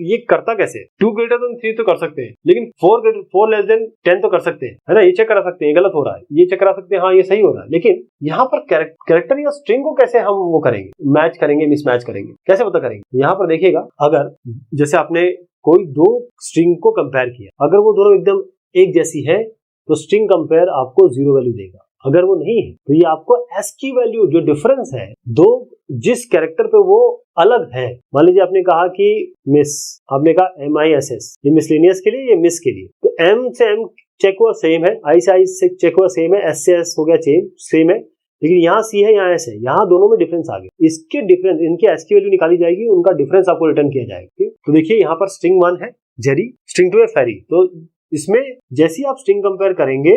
Speaker 1: ये करता कैसे? 2 greater than 3 तो कर सकते हैं, लेकिन 4 less than 10 तो कर सकते हैं, है ना? ये चेक करा सकते हैं, गलत हो रहा है, ये चेक करा सकते हैं, हाँ ये सही हो रहा है। लेकिन यहाँ पर कैरेक्टर या स्ट्रिंग को कैसे हम वो करेंगे, मैच करेंगे, मिसमैच करेंगे, कैसे पता करेंगे? यहाँ पर देखिएगा, अगर जैसे आपने कोई दो स्ट्रिंग को कंपेयर किया, अगर वो दोनों एकदम एक जैसी है तो स्ट्रिंग कंपेयर आपको 0 वैल्यू देगा। अगर वो नहीं है तो ये आपको एस की वैल्यू, जो डिफरेंस है दो जिस कैरेक्टर पे वो अलग है, मान लीजिए आपने कहा कि मिस, आपने कहा MISS, ये मिसलेनियस के लिए, ये मिस के लिए, तो M से M चेक हुआ सेम है, I से I से चेक हुआ सेम है, S से S हो गया सेम है, लेकिन यहाँ C है, यहाँ S है, यहाँ दोनों में डिफरेंस आ गया। इसके डिफरेंस, इनके S की वैल्यू निकाली जाएगी, उनका डिफरेंस आपको रिटर्न किया जाएगा। तो देखिए यहाँ पर स्ट्रिंग 1 है जेरी, स्ट्रिंग 2 है फेरी। तो इसमें जैसे आप स्ट्रिंग कंपेयर करेंगे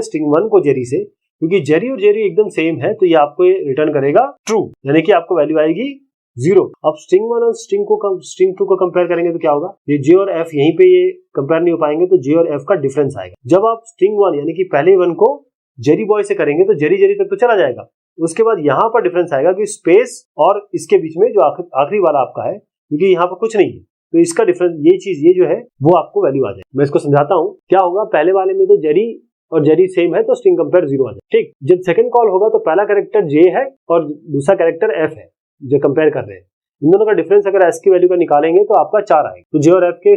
Speaker 1: स्ट्रिंग 1 को जेरी से, क्योंकि जेरी और जेरी एकदम सेम है, तो ये आपको रिटर्न करेगा ट्रू, यानी कि आपको वैल्यू आएगी 0। अब स्ट्रिंग 1 और स्ट्रिंग 2 को कंपेयर करेंगे तो क्या होगा, ये जे और एफ यहीं पे ये कंपेयर नहीं हो पाएंगे, तो जे और एफ का डिफरेंस आएगा। जब आप स्ट्रिंग 1 यानी कि पहले 1 को जेरी बॉय से करेंगे तो जेरी तक तो चला जाएगा, उसके बाद यहाँ पर डिफरेंस आएगा कि स्पेस और इसके बीच में जो आखिरी वाला आपका है, क्योंकि यहाँ पर कुछ नहीं है, तो इसका डिफरेंस, ये जो है वो आपको वैल्यू आ जाए। मैं इसको समझाता हूँ क्या होगा। पहले वाले में तो जेरी और जेरी सेम है, तो स्ट्रिंग कंपेयर 0 आ जाए, ठीक। जब सेकंड कॉल होगा तो पहला कैरेक्टर जे है और दूसरा कैरेक्टर एफ है, जो कंपेयर कर रहे हैं, इन दोनों का डिफरेंस अगर एस की वैल्यू का निकालेंगे तो आपका 4 आएगा, तो जे और एफ के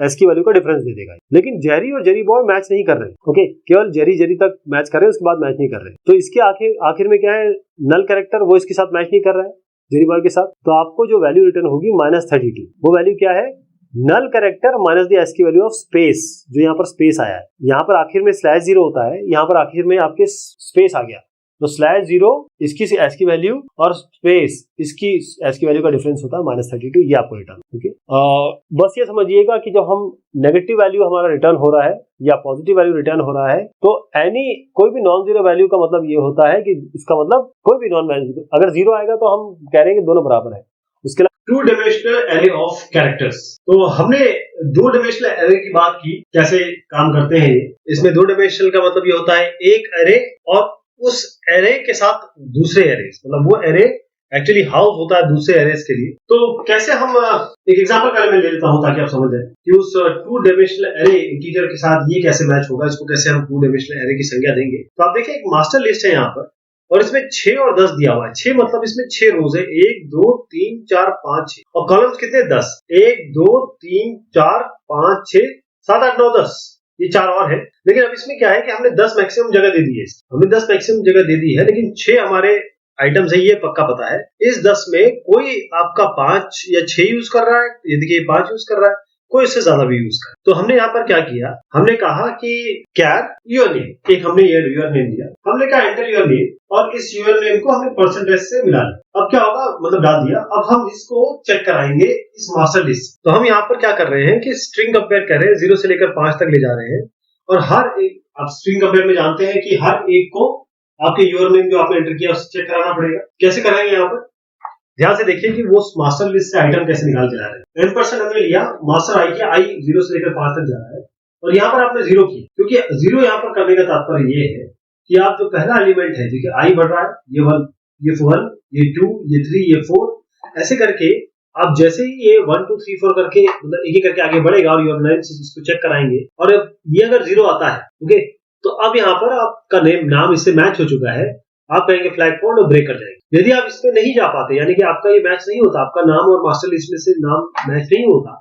Speaker 1: एस की वैल्यू का डिफरेंस दे देगा। लेकिन जेरी और जेरी बॉय मैच नहीं कर रहे, ओके, केवल जेरी तक मैच कर रहे हैं, उसके बाद मैच नहीं कर रहे। तो इसके आखिर में क्या है, नल कैरेक्टर वो इसके साथ मैच नहीं कर रहा है जेरी बॉय के साथ, तो आपको जो वैल्यू रिटर्न होगी -32। वो वैल्यू क्या है, null character minus the s की वैल्यू ऑफ स्पेस, जो यहाँ पर स्पेस आया है, यहाँ पर आखिर में /0 होता है, यहाँ पर आखिर में आपके स्पेस आ गया, तो /0 इसकी एस की वैल्यू और स्पेस इसकी एस की वैल्यू का डिफरेंस होता है -32, ये आपको रिटर्न, ओके। बस ये समझिएगा कि जब हम नेगेटिव वैल्यू हमारा रिटर्न हो रहा है या पॉजिटिव वैल्यू रिटर्न हो रहा है, तो कोई भी नॉन जीरो वैल्यू का मतलब ये होता है कि इसका मतलब कोई भी नॉन वैल्यू, अगर 0 आएगा तो हम कह रहे हैं कि दोनों बराबर है। उसके
Speaker 2: 2 डायमेंशनल एरे ऑफ कैरेक्टर्स। तो हमने 2 डायमेंशनल एरे की बात की, कैसे काम करते हैं ये। इसमें 2 डायमेंशनल का मतलब ये होता है एक एरे और उस एरे के साथ दूसरे एरे, मतलब वो एरे एक्चुअली हाउस होता है दूसरे एरेस के लिए। तो कैसे हम एक एग्जांपल पहले मैं ले लेता हूं ताकि आप समझ जाए कि उस 2 डायमेंशनल एरे इंटीजर के साथ ये कैसे मैच होगा, इसको कैसे हम 2 डायमेंशनल एरे की संख्या देंगे। तो आप देखिए एक मास्टर लिस्ट है यहाँ पर, और इसमें 6 और 10 दिया हुआ है। 6 मतलब इसमें 6 रोज है, 1 2 3 4 5 6, और कॉलम्स कितने 10, 1 2 3 4 5 6 7 8 9 10, ये 4 और है। लेकिन अब इसमें क्या है कि हमने 10 मैक्सिमम जगह दे दी है, हमने 10 मैक्सिमम जगह दे दी है, लेकिन 6 हमारे आइटम्स है, ये पक्का पता है। इस 10 में कोई आपका 5 या 6 यूज कर रहा है, ये देखिए 5 यूज कर रहा है, कोई उससे ज्यादा भी यूज करे। तो हमने यहाँ पर क्या किया, हमने कहा कि कैर योर नेम, एक हमने योर नेम दिया, हमने कहा एंटर योर नेम और इस योर नेम को हमने परसेंटेज से मिला लिया। अब क्या होगा, मतलब डाल दिया। अब हम इसको चेक कराएंगे इस मास्टर लिस्ट। तो हम यहाँ पर क्या कर रहे हैं कि स्ट्रिंग कंपेयर कर रहे हैं, 0 से लेकर 5 तक ले जा रहे हैं और हर एक, आप स्ट्रिंग कंपेयर में जानते हैं कि हर एक को आपके योर नेम जो आपने एंटर किया उससे चेक कराना पड़ेगा। कैसे कराएंगे, यहाँ पर ध्यान से देखिए कि वो मास्टर लिस्ट से आइटम कैसे निकाल के ला रहे हैं। n% हमने लिया, मास्टर आई किया, आई 0 से लेकर 5 तक जा रहा है और यहाँ पर आपने 0 किया, क्योंकि 0 यहाँ पर करने का तात्पर्य ये है कि आप जो पहला एलिमेंट है, देखिए आई बढ़ रहा है, ये 1, ये 1, ये 2, ये 3, ये 4, ऐसे करके आप जैसे ही ये 1 2 3 4 करके मतलब एक एक करके आगे बढ़ेगा और योर नेम से इसको चेक कराएंगे और ये अगर 0 आता है, ओके, तो अब यहाँ पर आपका नाम इससे मैच हो चुका है, आप कहेंगे फ्लैग फाउंड और ब्रेक कर जाएंगे। यदि आप इसमें नहीं जा पाते, यानी कि आपका ये मैच नहीं होता, आपका नाम और मास्टर लिस्ट में से नाम मैच नहीं होता,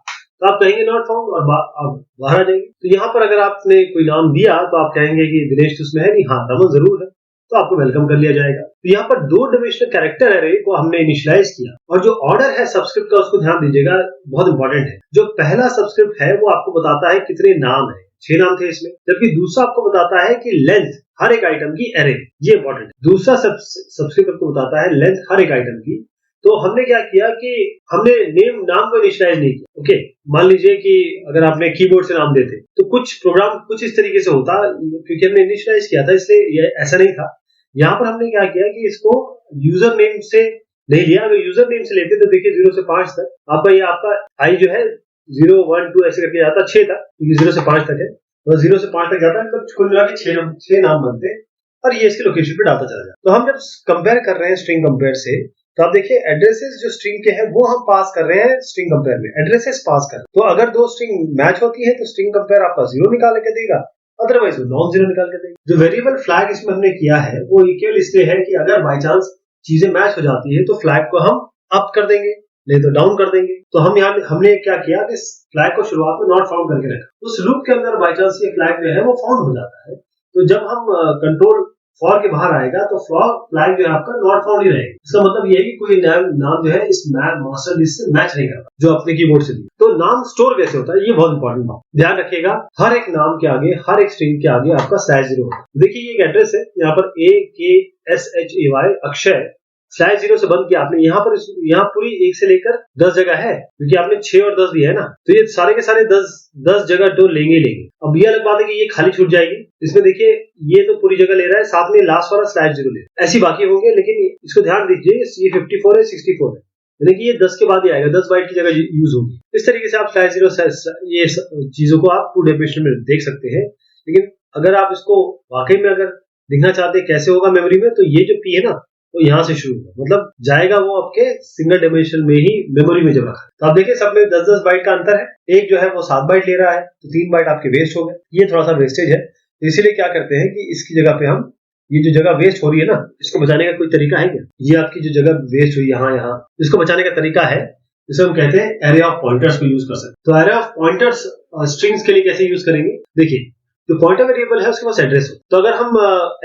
Speaker 2: तो आप कहेंगे नॉट फाउंड और बाहर आ जाएंगे। तो यहाँ पर अगर आपने कोई नाम दिया तो आप कहेंगे कि दिनेश तो उसमें है नहीं, हाँ रमन जरूर है, तो आपको वेलकम कर लिया जाएगा। तो यहाँ पर 2 डायमेंशनल कैरेक्टर एरे को हमने इनिशियलाइज किया और जो ऑर्डर है सबस्क्रिप्ट का उसको ध्यान दीजिएगा, बहुत इंपॉर्टेंट है। जो पहला सबस्क्रिप्ट है वो आपको बताता है कितने नाम है, 6 नाम थे इसमें, जबकि दूसरा आपको बताता है कि लेंथ हर एक आइटम की एरे, ये इंपॉर्टेंट है। दूसरा सबस्क्रिप्ट आपको बताता है लेंथ हर एक आइटम की। तो हमने क्या किया कि हमने नाम को इनिशियलाइज नहीं किया। ओके, मान लीजिए कि अगर आपने कीबोर्ड से नाम देते तो कुछ प्रोग्राम कुछ इस तरीके से होता, क्योंकि हमने इनिशियलाइज किया था इसलिए ये ऐसा नहीं था। यहाँ पर हमने क्या किया कि इसको यूजर नेम से नहीं लिया। अगर यूजर नेम से लेते तो देखिए 0 से 5 तक आपका ये आपका आई जो है 0 1 2 ऐसे करके जाता 6 तक, क्योंकि 0 से 5 तक है, तो 0 से 5 तक जाता है, मतलब कुल मिला के 6 नाम बनते हैं और ये इसके लोकेशन पे डालता चला जाता है। तो हम जब कंपेयर कर रहे हैं स्ट्रिंग कंपेयर से, तो आप देखिए एड्रेसेस जो स्ट्रिंग के हैं वो हम पास कर रहे हैं स्ट्रिंग कंपेयर में, एड्रेसेस पास कर। तो अगर 2 स्ट्रिंग मैच होती है तो स्ट्रिंग कंपेयर आपका 0 निकाल के देगा, अदरवाइज वो नॉन 0 निकाल के देगा। जो वेरिएबल फ्लैग इसमें हमने किया है वो केवल इसलिए है कि अगर बाई चांस चीजें मैच हो जाती है तो फ्लैग को हम अप कर देंगे, नहीं तो डाउन कर देंगे। तो हम यहाँ हमने क्या किया कि फ्लैग को शुरुआत में नॉट फाउंड करके रखा, उस लूप के अंदर बाई चांस ये फ्लैग जो है वो फाउंड हो जाता है, तो जब हम कंट्रोल फॉर के बाहर आएगा तो फ्लैग जो है आपका नॉट फाउंड ही रहेगा। इसका मतलब ये है कि कोई नाम जो है इस मास्टर लिस्ट से मैच नहीं करता जो अपने कीबोर्ड से दिया। तो नाम स्टोर कैसे होता है, ये बहुत इंपॉर्टेंट बात, ध्यान रखिएगा। हर एक नाम के आगे, हर एक स्ट्रिंग के आगे आपका /0 होगा। देखिए ये एक एड्रेस है, यहाँ पर AKSHAY अक्षय /0 से बंद किया आपने। यहाँ पर यहाँ पूरी 1 से लेकर 10 जगह है, क्योंकि आपने 6 और 10 दिया है ना, तो ये सारे के सारे 10 जगह तो लेंगे। अब ये अलग बात है कि ये खाली छूट जाएगी, इसमें देखिए ये तो पूरी जगह ले रहा है, साथ में लास्ट वाला /0 ले, ऐसी बाकी होंगे, लेकिन इसको ध्यान दीजिए ये 54 है, 64 है, यानी कि ये 10 के बाद ही आएगा, 10 बाइट की जगह यूज होगी। इस तरीके से आप /0 ये चीजों को आप 2 डायमेंशन में देख सकते हैं। लेकिन अगर आप इसको वाकई में अगर देखना चाहते हैं कैसे होगा मेमोरी में, तो ये जो P है ना, तो यहाँ से शुरू होगा, मतलब जाएगा वो आपके सिंगल डायमेंशन में ही मेमोरी में जब रखा। तो आप देखिए सब में 10-10 बाइट का अंतर है। एक जो है वो 7 बाइट ले रहा है, तो 3 बाइट आपके वेस्ट हो गए, ये थोड़ा सा वेस्टेज है। तो इसीलिए क्या करते हैं कि इसकी जगह पे हम ये जो जगह वेस्ट हो रही है ना, इसको बचाने का कोई तरीका है क्या? ये आपकी जो जगह वेस्ट हुई यहाँ, इसको बचाने का तरीका है, जिसे हम कहते हैं एरे ऑफ पॉइंटर्स को यूज कर सकते हैं। तो एरे ऑफ पॉइंटर्स स्ट्रिंग्स के लिए कैसे यूज करेंगे, देखिए जो पॉइंटर वेरिएबल है उसके पास एड्रेस हो, तो अगर हम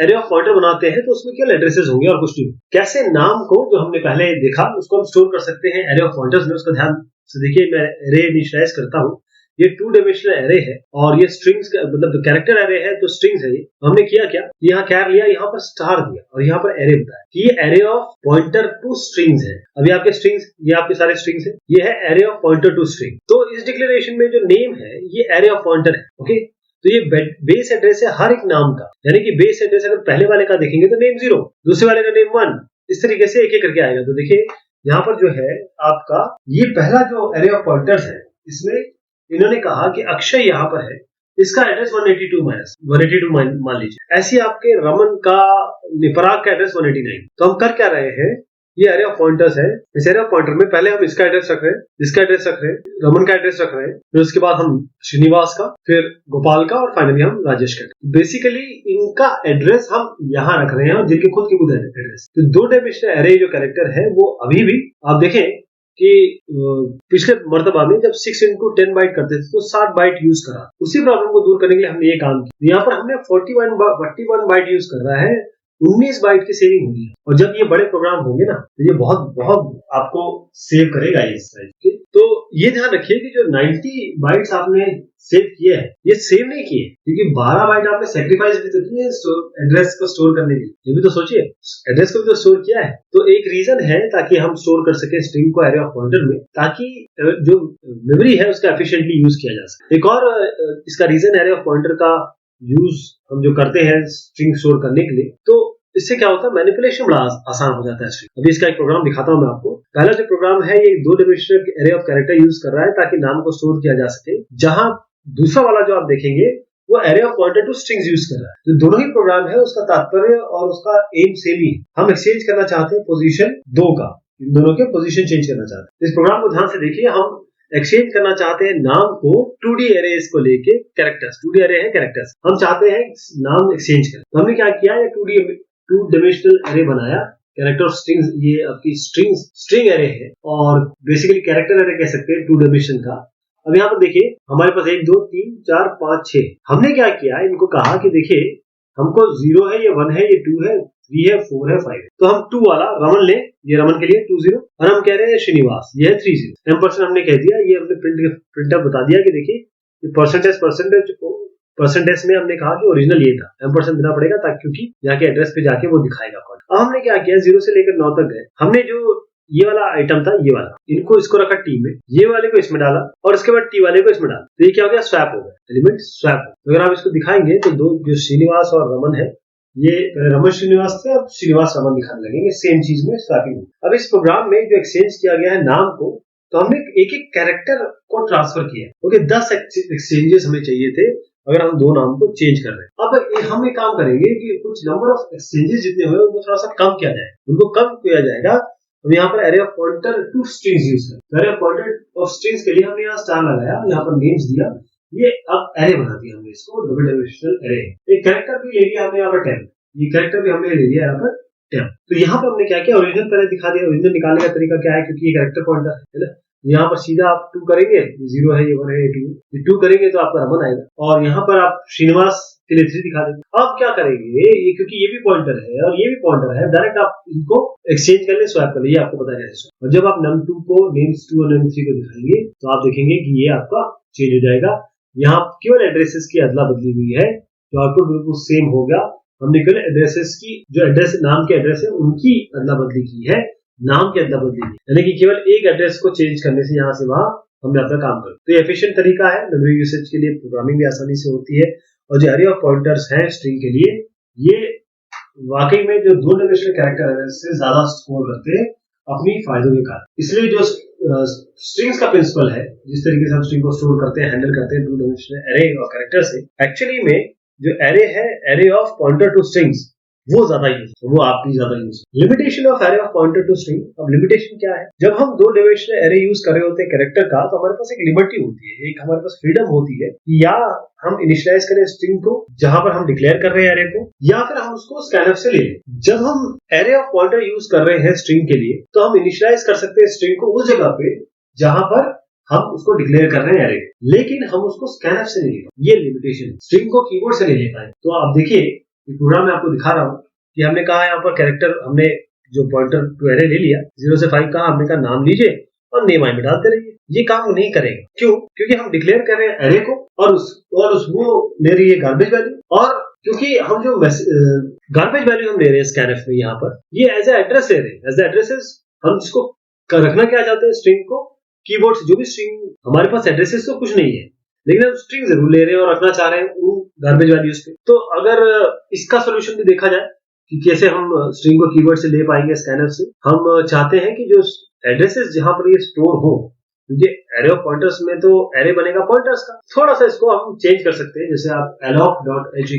Speaker 2: एरे ऑफ पॉइंटर बनाते हैं तो उसमें केवल एड्रेसेस होंगे और कुछ नहीं। कैसे नाम को जो हमने पहले देखा उसको हम स्टोर कर सकते हैं एरे ऑफ पॉइंटर्स में, उसका ध्यान से देखिए। मैं एरे इनिशियलाइज करता हूँ, ये 2 डायमेंशनल एरे है और ये स्ट्रिंग्स मतलब कैरेक्टर एरे है, तो स्ट्रिंग्स है ये। हमने किया क्या, यहाँ कैर लिया, यहाँ पर स्टार दिया और यहाँ पर एरे बताया कि ये array of pointer to strings है। अभी आपके स्ट्रिंग्स, ये आपके सारे स्ट्रिंग्स है, ये है array of pointer to string. तो इस डिक्लेरेशन में जो नेम है ये एरे ऑफ पॉइंटर है, ओके। तो ये बेस एड्रेस है हर एक नाम का, यानी कि बेस एड्रेस अगर पहले वाले का देखेंगे तो नेम 0, दूसरे वाले का नेम 1, इस तरीके से एक एक करके आएगा। तो देखिए यहाँ पर जो है आपका ये पहला जो एरे ऑफ पॉइंटर्स है, इसमें इन्होंने कहा कि अक्षय यहाँ पर है, इसका एड्रेस 182 मान लीजिए। ऐसी आपके रमन का पराग का एड्रेस 189। तो हम कर क्या रहे हैं, ये एरे ऑफ पॉइंटर्स है, इस एरे ऑफ पॉइंटर में पहले हम इसका एड्रेस रख रहे हैं, इसका एड्रेस रख रहे हैं, रमन का एड्रेस रख रहे हैं, फिर उसके बाद हम श्रीनिवास का, फिर गोपाल का और फाइनली हम राजेश का। बेसिकली इनका एड्रेस हम यहाँ रख रहे हैं और जिनके खुद के खुद एड्रेस। तो 2 डायमेंशनल एरे जो कैरेक्टर है वो अभी भी आप देखें कि पिछले मर्तबा में जब 6 into 10 बाइट करते थे तो 60 बाइट यूज करा। उसी प्रॉब्लम को दूर करने के लिए हमने ये काम किया। यहाँ पर हमने 41 बाइट यूज कर रहा है, 19 बाइट की सेविंग होगी। और जब ये बड़े प्रोग्राम होंगे ना, तो ये बहुत बहुत आपको सेव करेगा इस साइज के। तो ये ध्यान रखिए कि जो 90 बाइट्स आपने सेव किए हैं ये सेव नहीं किए, क्योंकि 12 बाइट आपने सेक्रीफाइस भी तो किए एड्रेस को स्टोर करने के लिए। ये भी तो सोचिए, एड्रेस को भी तो स्टोर किया है। तो एक रीजन है ताकि हम स्टोर कर सके स्ट्रिंग को एरे ऑफ पॉइंटर में, ताकि जो मेमोरी है उसका एफिशिएंटली यूज किया जा सके। एक और इसका रीजन एरे ऑफ पॉइंटर का यूज हम जो करते हैं स्ट्रिंग स्टोर करने के लिए, तो इससे क्या होता है, मैनिपुलेशन बड़ा आसान हो जाता है। अभी इसका एक प्रोग्राम दिखाता हूं मैं आपको। पहला जो प्रोग्राम है ये 2 dimensional array of character use कर रहा है ताकि नाम को स्टोर किया जा सके, जहां दूसरा वाला जो आप देखेंगे वो array of pointer to strings use कर रहा है। तो दोनों ही प्रोग्राम है, उसका तात्पर्य और उसका एम सेम ही है। हम एक्सचेंज करना चाहते हैं पोजीशन 2 का, इन दोनों के पोजीशन चेंज करना चाहते हैं। इस प्रोग्राम को ध्यान से देखिए, हम एक्सचेंज करना चाहते हैं नाम को 2D एरेज को लेके कैरेक्टर्स। 2D एरे है कैरेक्टर्स, हम चाहते हैं नाम एक्सचेंज करें। तो हमने क्या किया है, 2 डायमेंशनल एरे बनाया कैरेक्टर स्ट्रिंग्स। ये आपकी स्ट्रिंग एरे है और बेसिकली कैरेक्टर एरे कह सकते हैं 2 डायमेंशन का। अब यहाँ पर देखिए हमारे पास 1 2 3 4 5 6। हमने क्या किया, इनको कहा कि देखिए हमको 0 है, ये 1 है, ये 2 है, 3 है, 4 है, 5 है। तो हम 2 वाला रमन ले, ये रमन के लिए 20, और हम कह रहे हैं श्रीनिवास, ये है 30। एम्परसेंड हमने कह दिया, ये हमने प्रिंट बता दिया कि देखिए परसेंटेज में हमने कहा कि ओरिजिनल ये था, एम्परसेंड देना पड़ेगा ताकि, क्योंकि यहाँ के एड्रेस पे जाके वो दिखाएगा कौन। अब हमने क्या किया, 0 से लेकर 9 तक गए। हमने जो ये वाला आइटम था, ये वाला, इसको रखा टी में, ये वाले को इसमें डाला और उसके बाद टी वाले को इसमें डाला। तो ये क्या हो गया, स्वैप हो गया, एलिमेंट स्वैप। तो अगर आप इसको दिखाएंगे तो दो जो श्रीनिवास और रमन है, ये रमन श्रीनिवास थे, अब श्रीनिवास रमन दिखाने लगेंगे, सेम चीज में स्वैपिंग हो। अब इस प्रोग्राम में जो एक्सचेंज किया गया है नाम को, तो हमने एक एक कैरेक्टर को ट्रांसफर किया। ओके, 10 एक्सचेंजेस हमें चाहिए थे अगर हम 2 नाम को चेंज कर रहे हैं। अब हम एक काम करेंगे कि कुछ नंबर ऑफ एक्सचेंजेस जितने हुए उनको थोड़ा सा कम किया जाए, उनको कम किया जाएगा। हम यहाँ पर array of pointer to strings use करें। Array of pointer of strings के लिए हमने यहाँ स्टार लगाया, यहाँ पर नेम्स दिया, ये अब एरे बना दिया हमने, इसको डबल डायमेंशनल एरे। एक कैरेक्टर भी ले लिया हमने यहाँ पर 10, ये कैरेक्टर भी हमने ले लिया यहाँ पर 10। तो यहाँ पर हमने क्या किया, ओरिजिनल पहले दिखा दिया। ओरिजिनल निकालने का तरीका क्या है, क्योंकि ये कैरेक्टर पॉइंटर है ना, यहाँ पर सीधा आप 2 करेंगे, 0 है, ये 1 है, ये 2 है, ये 2 करेंगे तो आपका रमन आएगा, और यहाँ पर आप श्रीनिवास के लिए 3 दिखा देंगे। अब क्या करेंगे, ये क्योंकि ये भी पॉइंटर है और ये भी पॉइंटर है, डायरेक्ट आप इनको एक्सचेंज कर ले, स्वैप कर ले, ये आपको पता है कैसे। और जब आप num2 को names2 और num3 को दिखाएंगे तो आप देखेंगे कि ये आपका चेंज हो जाएगा। यहाँ केवल एड्रेसेस की अदला बदली हुई है, जो आउटपुट बिल्कुल सेम होगा। हमने केवल एड्रेसेस की, जो एड्रेस नाम के एड्रेस है उनकी अदला बदली की है, नाम की अदला बदली की, यानी कि केवल एक एड्रेस को चेंज करने से यहाँ से वहां हमने अपना काम कर। तो ये एफिशिएंट तरीका है, मेमोरी यूसेज के लिए प्रोग्रामिंग भी आसानी से होती है। और जो एरे ऑफ पॉइंटर्स हैं स्ट्रिंग के लिए, ये वाकई में जो 2 डायमेंशनल कैरेक्टर है से ज्यादा स्कोर करते हैं अपनी फायदों के कारण। इसलिए जो स्ट्रिंग्स का प्रिंसिपल है, जिस तरीके से हम स्ट्रिंग को स्टोर करते हैं, हैंडल करते हैं 2 डायमेंशनल एरे और कैरेक्टर से, एक्चुअली में जो एरे है, array of pointer to strings, वो ज्यादा यूज, वो आपकी ज्यादा use. Limitation of array of pointer to string. अब लिमिटेशन क्या है, जब हम 2 डायमेंशनल एरे यूज कर रहे होते हैं कैरेक्टर का, तो हमारे पास एक लिबर्टी होती है, एक हमारे पास फ्रीडम होती है, या हम इनिशियलाइज करें स्ट्रिंग को जहां पर हम डिक्लेयर कर रहे हैं एरे को, या फिर हम उसको स्कैनफ से ले लें। जब हम एरे ऑफ पॉइंटर यूज कर रहे हैं स्ट्रिंग के लिए, तो हम इनिशियलाइज कर सकते हैं स्ट्रिंग को उस जगह पे जहां पर हम उसको डिक्लेयर कर रहे हैं एरे, लेकिन हम उसको स्कैनफ से नहीं ले पाए। ये लिमिटेशन, स्ट्रिंग को कीबोर्ड से नहीं ले पाए। तो आप देखिए प्रोग्राम में आपको दिखा रहा हूं कि हमने कहा यहाँ पर कैरेक्टर, हमने जो पॉइंटर टू एरे ले लिया, 0 से 5 कहा, हमने कहा नाम लीजिए और नेम आई में डालते रहिए। ये काम नहीं करेगा, क्यों? क्योंकि हम डिक्लेयर कर रहे हैं एरे को और वो ले रही है गार्बेज वैल्यू, और क्योंकि हम जो गार्बेज वैल्यू हम ले रहे हैं स्कैनफ में, यहाँ पर ये एज ए एड्रेस ले रहे हैं, एज ए एड्रेसेस। हम जिसको रखना क्या चाहते हैं, स्ट्रिंग को कीबोर्ड से, जो भी स्ट्रिंग, हमारे पास एड्रेसेस तो कुछ नहीं है, लेकिन हम स्ट्रिंग जरूर ले रहे हैं और रखना चाह रहे हैं उन गार्बेज वैल्यूज पे। तो अगर इसका सोल्यूशन भी देखा जाए कि कैसे हम स्ट्रिंग को कीवर्ड से ले पाएंगे स्कैनर से, हम चाहते हैं कि जो एड्रेसेस जहां पर ये स्टोर हो, क्योंकि एरे ऑफ पॉइंटर्स में तो एरे बनेगा पॉइंटर्स का, थोड़ा सा इसको हम चेंज कर सकते हैं। जैसे आप alloc.h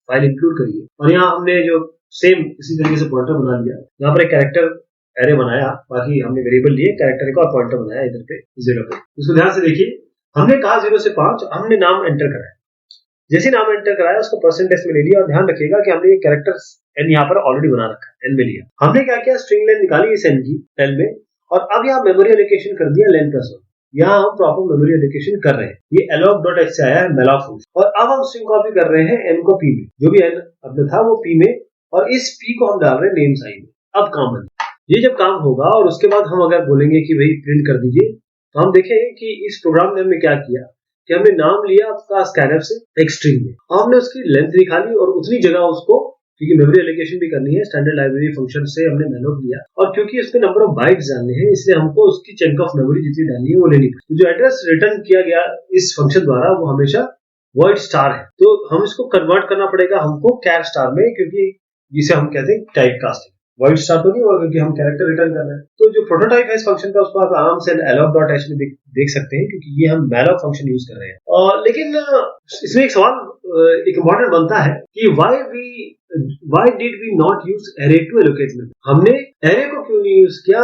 Speaker 2: फाइल इंक्लूड करिए, और यहाँ हमने जो सेम इसी तरीके से पॉइंटर बना लिया, यहाँ पर एक कैरेक्टर एरे बनाया, बाकी हमने वेरिएबल लिए, कैरेक्टर का और पॉइंटर बनाया इधर पे 0 पे। उसको ध्यान से देखिए, हमने कहा 0 से 5, हमने नाम एंटर कराया, जैसे नाम एंटर कराया उसको परसेंटेज में ले लिया, और ध्यान रखिएगा कि हमने ये कैरेक्टर n यहाँ पर ऑलरेडी बना रखा है, n में लिया। हमने क्या किया, स्ट्रिंग लेंथ निकाली इस n की l में, और अब यहाँ मेमोरी एलोकेशन कर दिया len+1। यहाँ हम प्रॉपर मेमोरी एलोकेशन कर रहे हैं, ये alloc.h से आया है malloc फंक्शन, और अब हम स्ट्रिंग कॉपी कर रहे हैं n को p में, जो भी n अपने था वो p में, और इस p को हम डाल रहे हैं नेम्स आई में। अब काम बन, ये जब काम होगा और उसके बाद हम अगर बोलेंगे कि भाई प्रिंट कर दीजिए तो हम देखें कि इस प्रोग्राम में हमने क्या किया कि हमने नाम लिया आपका स्कैनफ से एक स्ट्रिंग में, हमने उसकी लेंथ निकाली और उतनी जगह उसको, क्योंकि मेमोरी एलोकेशन भी करनी है, स्टैंडर्ड लाइब्रेरी फंक्शन से हमने मैलोक लिया और क्योंकि इसमें नंबर ऑफ बाइट्स डालने हैं इसलिए हमको उसकी चंक ऑफ मेमोरी जितनी डालनी है वो लेनी पड़ी। तो जो एड्रेस रिटर्न किया गया इस फंक्शन द्वारा वो हमेशा वॉइड स्टार है, तो हम इसको कन्वर्ट करना पड़ेगा हमको कैर स्टार में, क्योंकि जिसे हम कहते हैं टाइप कास्टिंग। वॉइड स्टार तो नहीं होगा क्योंकि हम कैरेक्टर रिटर्न कर रहे हैं। तो जो प्रोटोटाइप है इस फंक्शन का उसको आप आराम से alloc.h में देख सकते हैं क्योंकि ये हम malloc फंक्शन यूज कर रहे हैं। और लेकिन इसमें एक सवाल एक इम्पोर्टेंट बनता है कि why did we not use array to allocate memory? हमने array को क्यों नहीं यूज किया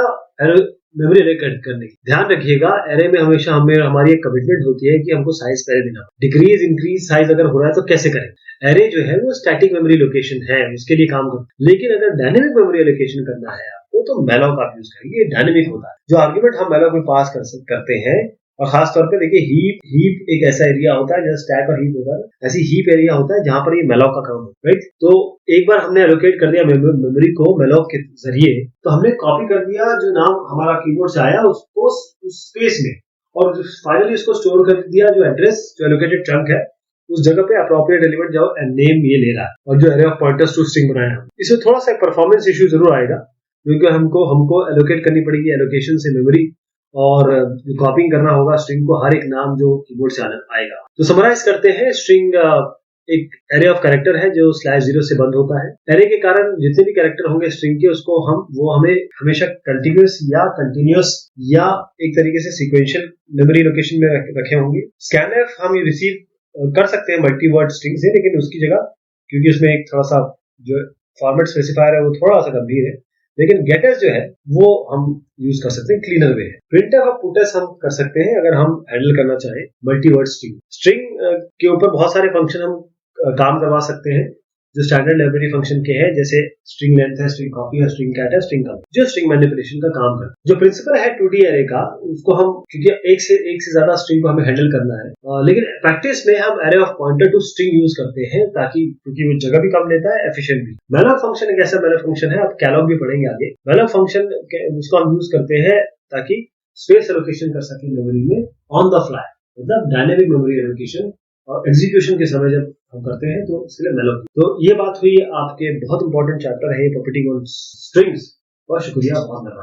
Speaker 2: मेमोरी एलोकेट करने की? ध्यान रखिएगा एरे में हमेशा हमारी एक कमिटमेंट होती है कि हमको साइज पहले देना, डिक्रीज इंक्रीज साइज अगर हो रहा है तो कैसे करें। एरे जो है वो स्टैटिक मेमोरी लोकेशन है, उसके लिए काम करता है, लेकिन अगर डायनेमिक मेमोरी एलोकेशन करना है आपको तो मैलोक आप यूज करेंगे। ये डायनेमिक होता है, जो आर्गुमेंट हम मैलोक में पास करते हैं, और खास तौर पे देखिए हीप एक ऐसा एरिया होता है जैसे स्टैक और हीप होता है, ऐसी हीप एरिया होता है जहां पर ये मैलोक का काम है, राइट। तो एक बार हमने एलोकेट कर दिया मेमोरी को मैलोक के जरिए, तो हमने कॉपी कर दिया जो नाम हमारा कीबोर्ड से आया उसको उस स्पेस में, और फाइनली उसको स्टोर कर दिया जो एड्रेस जो एलोकेटेड चंक है उस जगह पे अप्रोप्रिएट एलिमेंट जो नेम ये ले रहा है, और जो array of pointers to string बनाया है। इसमें थोड़ा सा परफॉर्मेंस इश्यू जरूर आएगा क्योंकि हमको एलोकेट करनी पड़ेगी एलोकेशन से मेमोरी, और कॉपिंग करना होगा स्ट्रिंग को हर एक नाम जो कीबोर्ड से आएगा। तो समराइज करते हैं, स्ट्रिंग एक एरे ऑफ कैरेक्टर है जो /0 से बंद होता है। एरे के कारण जितने भी कैरेक्टर होंगे स्ट्रिंग के उसको हमें हमेशा कंटिन्यूअस या कंटिन्यूअस या एक तरीके से सीक्वेंशियल मेमोरी लोकेशन में रखे होंगे। स्कैनफ हम रिसीव कर सकते हैं मल्टी वर्ड स्ट्रिंग से, लेकिन उसकी जगह क्योंकि उसमें एक थोड़ा सा जो फॉर्मेट स्पेसिफायर है वो थोड़ा सा गंभीर है, लेकिन गेटर्स जो है वो हम यूज कर सकते हैं, क्लीनर वे है। प्रिंटफ और पुटर्स हम कर सकते हैं अगर हम हैंडल करना चाहें मल्टी वर्ड स्ट्रिंग के ऊपर बहुत सारे फंक्शन हम काम करवा सकते हैं जो स्टैंडर्ड लाइब्रेरी फंक्शन के हैं, जैसे स्ट्रिंग लेंथ है, स्ट्रिंग कॉपी है, स्ट्रिंग कैट है, स्ट्रिंग कम, जो स्ट्रिंग मैनिपुलेशन का काम करता है। जो प्रिंसिपल है 2D एरे का, उसको हम क्योंकि एक से ज्यादा स्ट्रिंग को हमें हैंडल करना है, लेकिन प्रैक्टिस में हम array of pointer to string use करते हैं ताकि क्योंकि वो जगह भी कम लेता है, एफिशिएंट भी। मैलोक फंक्शन एक ऐसा मैलोक फंक्शन है, आप कैलॉग भी पढ़ेंगे आगे। मैलोक फंक्शन उसको हम यूज करते हैं ताकि स्पेस एलोकेशन कर सके मेमोरी में ऑन द फ्लाई, मतलब डायनेमिक मेमोरी एलोकेशन और एग्जीक्यूशन के समय जब हम करते हैं तो इसके लिए मैलोक। तो ये बात हुई आपके बहुत इंपॉर्टेंट चैप्टर है प्रॉपर्टी ऑन स्ट्रिंग्स। बहुत शुक्रिया, बहुत धन्यवाद।